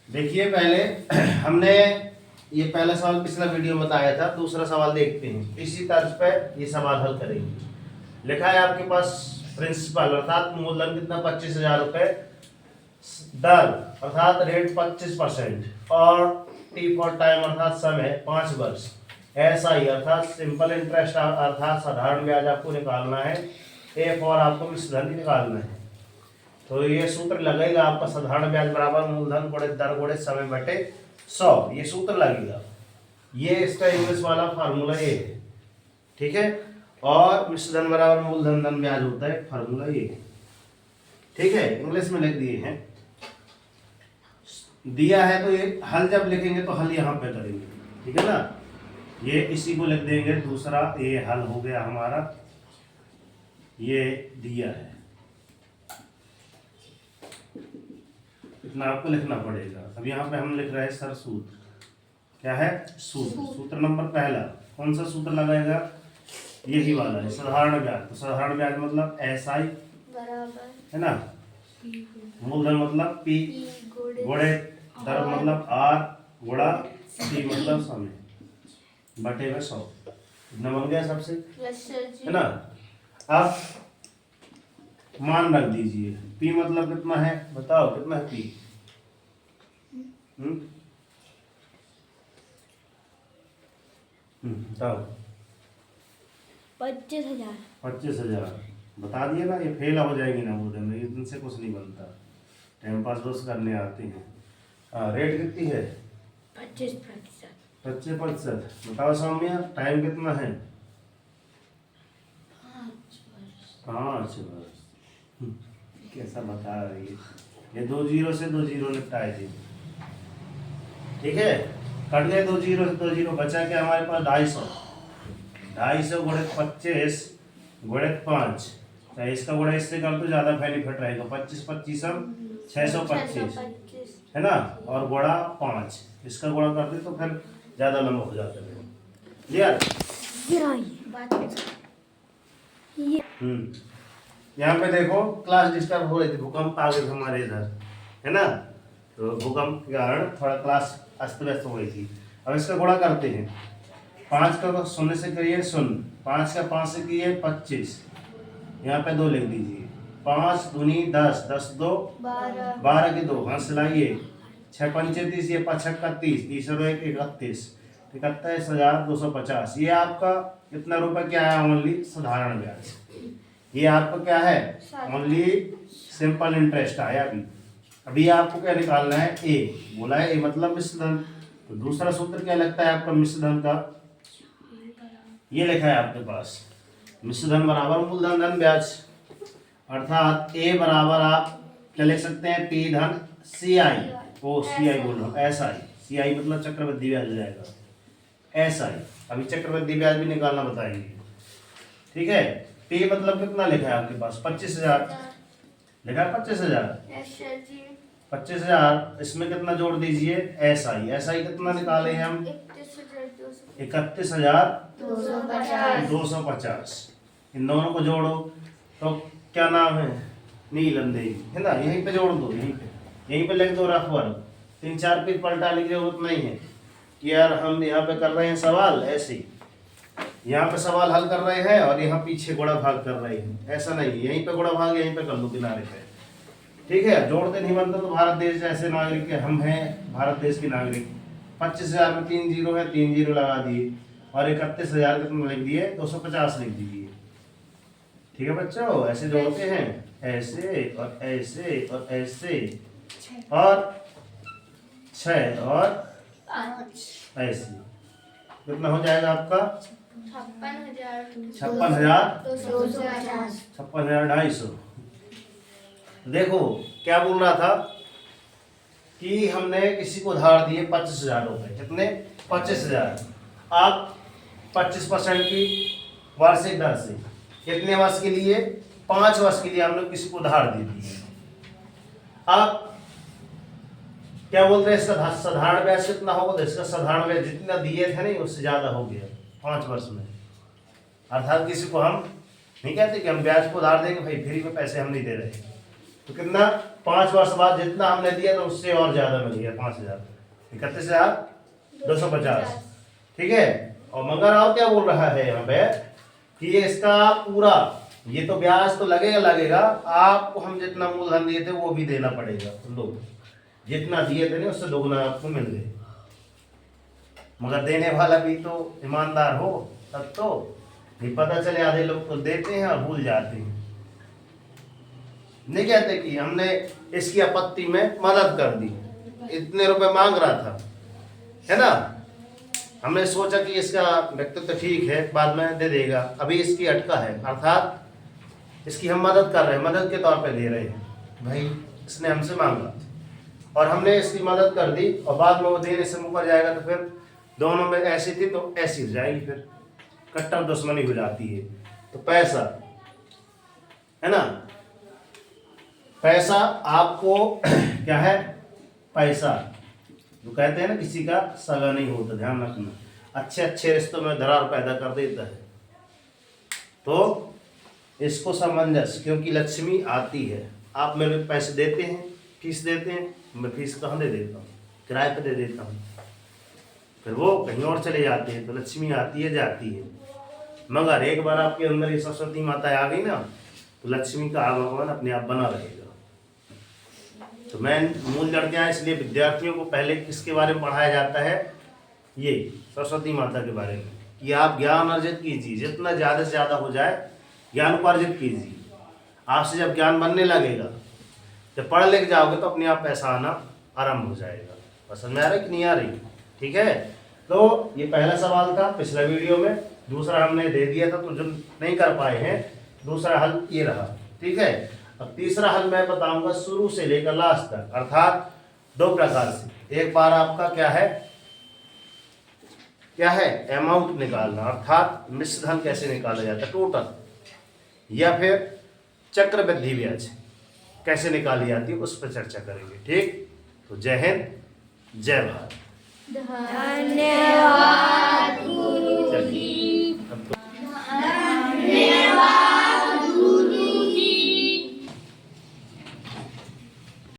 देखिए पहले हमने ये पहला सवाल पिछला वीडियो में बताया था। दूसरा सवाल देखते हैं, इसी तर्ज पे ये सवाल हल करेंगे। लिखा है आपके पास प्रिंसिपल अर्थात मूलधन कितना 25,000 रुपए, दर अर्थात रेट 25% और टी फॉर टाइम अर्थात समय 5 वर्ष, एसआई अर्थात सिंपल इंटरेस्ट अर्थात साधारण ब्याज आपको निकालना है, ए फॉर आपको मिश्रधन निकालना है। तो ये सूत्र लगेगा आपका साधारण ब्याज बराबर मूलधन गुणित दर गुणित समय बटे 100, ये सूत्र लगेगा। ये इसका इंग्लिश वाला फार्मूला ये है, ठीक है। और मिश्रधन बराबर मूलधन धन ब्याज होता है, फार्मूला ये है, ठीक है। इंग्लिश में लिख दिए हैं, दिया है तो ये हल जब लिखेंगे तो हल यहाँ पे करेंगे, ठीक है ना। ये इसी को लिख देंगे, दूसरा ये हल हो गया हमारा, ये दिया है, इतना आपको लिखना पड़ेगा। अब यहाँ पे हम लिख रहे हैं सर सूत्र, क्या है सूत्र। सूत्र नंबर पहला कौन सा सूत्र लगाएगा, यही वाला है, साधारण ब्याज। तो साधारण ब्याज मतलब एसआई बराबर है ना, मूलधन मतलब पी गुणे दर मतलब आर गुणा टी मतलब समय बटे में 100, इतना बन गया सबसे, है ना। अब मान रख दीजिए, पी मतलब कितना है बताओ, कितना है पी, बताओ 25,000। 25,000 बता दिए ना, ये फेल हो जाएगी ना बोर्ड में, इनसे कुछ नहीं बनता, टाइम पास बस करने आते हैं। हाँ, रेट कितनी है 25%। 25%। बताओ सौम्या टाइम कितना है 5 वर्ष। कैसा बता रही है, ये 2 जीरो से 2 जीरो निपटाए थे, ठीक है। कट गए 2 जीरो से 2 जीरो, बचा क्या हमारे पास 250 गुणित 25 गुणित 5, चाहे इसका गुणा इससे कर तो ज्यादा बेनिफिट रहेगा। 25 25 625 है ना, और गुणा 5, इसका गुणा कर दे तो फिर ज्यादा लंबा हो जाता है, क्लियर। यहाँ पे देखो क्लास डिस्टर्ब हो रही थी, भूकंप आ गए हमारे इधर, है ना। तो भूकंप के कारण थोड़ा क्लास अस्त व्यस्त हो गई थी। अब इसका गुणा करते हैं, 5 का 0 से करिए 0, 5 का 5 से किए 25, यहाँ पे 2 लिख दीजिए, 5 दूनी 10, 10 2 12 के 2, हाँ सिलाइए, 6 पंचे 30, ये 5 छक्का 30, 30 और 1 31, 31,250। ये आपका कितना रुपए क्या है, ओनली साधारण ब्याज। ये आपका क्या है, ओनली सिंपल इंटरेस्ट आया। अभी आपको क्या निकालना है, ए बोला है, ए मतलब मिश्रधन। तो दूसरा सूत्र क्या लगता है आपका मिश्रधन का, ये लिखा है आपके पास, मिश्रधन बराबर मूलधन धन ब्याज, अर्थात ए बराबर आप क्या लिख सकते हैं, पी धन सी आई, ओ सी आई बोल रहा हूँ, एस आई, सी आई मतलब चक्रवृद्धि ब्याज हो जाएगा, एस आई। अभी चक्रवृद्धि ब्याज भी निकालना बताएंगे, ठीक है। पी मतलब कितना लिखा है आपके पास, 25,000 लिखा है, 25,000। 25,000 इसमें कितना जोड़ दीजिए, एस आई, एस आई कितना निकाले हैं हम, 31,250। इन दोनों को जोड़ो तो क्या नाम है, नीलंदेही, है ना। यहीं पे जोड़ दो, यहीं पे लिख दो रफ वर्क, 3-4 पेज पलटा लिख जरूरत नहीं है कि यार हम यहाँ पे कर रहे हैं सवाल, ऐसे ही यहाँ पे सवाल हल कर रहे हैं और यहाँ पीछे गुणा भाग कर रहे हैं, ऐसा नहीं है। यहीं पे गुणा भाग यहीं पे कर दो किनारे पे, ठीक है। जोड़ते नहीं बनता तो भारत देश जैसे नागरिक है, हम हैं भारत देश के नागरिक। 25,000 में 3 जीरो है, 3 जीरो लगा दिए, और 31,000 कितना लिख दिए, 250 लिख दीजिए, ठीक है बच्चों। ऐसे जोड़ते हैं, ऐसे और ऐसे और ऐसे, और 6 और 5 ऐसे, कितना हो जाएगा आपका 56,250। देखो क्या बोल रहा था कि हमने किसी को उधार दिए 25,000 रुपए, कितने 25,000। आप 25% की वार्षिक दर से कितने वर्ष के लिए, 5 वर्ष के लिए हमने किसी को उधार दे दी। आप क्या बोलते हैं, इसका साधारण ब्याज कितना होगा, तो इसका साधारण ब्याज जितना दिए थे नहीं उससे ज्यादा हो गया 5 वर्ष में। अर्थात किसी को हम नहीं कहते कि हम ब्याज को उधार देंगे, भाई फ्री में पैसे हम नहीं दे रहे, तो कितना 5 वर्ष बाद जितना हमने दिया तो उससे और ज्यादा मिल गया 5000, 31,250। ठीक है। और मगर और क्या बोल रहा है यहाँ पे कि ये इसका पूरा, ये तो ब्याज तो लगेगा, आपको हम जितना मूलधन दिए थे वो भी देना पड़ेगा। लो जितना दिए थे ना उससे दोगुना आपको मिल गए, मगर देने वाला भी तो ईमानदार हो तब तो। नहीं पता चले आधे लोग तो देते हैं और भूल जाते हैं। नहीं कहते कि हमने इसकी आपत्ति में मदद कर दी, इतने रुपए मांग रहा था, है ना, हमने सोचा कि इसका व्यक्तित्व ठीक है, बाद में दे देगा, अभी इसकी अटका है, अर्थात इसकी हम मदद कर रहे हैं, मदद के तौर पे दे रहे हैं। भाई इसने हमसे मांगा और हमने इसकी मदद कर दी और बाद में वो देने से मुकर जाएगा तो फिर दोनों में ऐसी थी तो ऐसी हो जाएगी, फिर कट्टर दुश्मनी हो जाती है। तो पैसा है ना, पैसा आपको क्या है, पैसा जो कहते हैं ना किसी का सगा नहीं होता, ध्यान रखना, अच्छे अच्छे रिश्तों में दरार पैदा कर देता है। तो इसको सामंजस्य, क्योंकि लक्ष्मी आती है, आप मेरे पैसे देते हैं, फीस देते हैं, मैं फीस कहाँ दे देता हूँ, किराए पे दे देता हूँ, फिर वो कहीं और चले जाते हैं, तो लक्ष्मी आती है जाती है। मगर एक बार आपके अंदर ये सरस्वती माता आ गई ना तो लक्ष्मी का आगमन अपने आप बना रहेगा। तो मैं मूल जड़ क्या है, इसलिए विद्यार्थियों को पहले किसके बारे में पढ़ाया जाता है, ये सरस्वती माता के बारे में, कि आप ज्ञान अर्जित कीजिए, जितना ज़्यादा से ज़्यादा हो जाए ज्ञान को अर्जित कीजिए। आपसे जब ज्ञान बनने लगेगा, जब पढ़ लिख जाओगे तो अपने आप पैसा आना आरंभ हो जाएगा। पसंद में आ रही कि नहीं आ रही? ठीक है। तो ये पहला सवाल था पिछले वीडियो में, दूसरा हमने दे दिया था, तो जो नहीं कर पाए हैं दूसरा हल ये रहा। ठीक है। अब तीसरा हल मैं बताऊंगा शुरू से लेकर लास्ट तक, अर्थात 2 प्रकार से। एक बार आपका क्या है अमाउंट निकालना, अर्थात मिश्र धन कैसे निकाला जाता है टोटल, या फिर चक्रवृद्धि ब्याज कैसे निकाली जाती है, उस पर चर्चा करेंगे। ठीक। तो जय हिंद, जय भारत। धन्यवाद।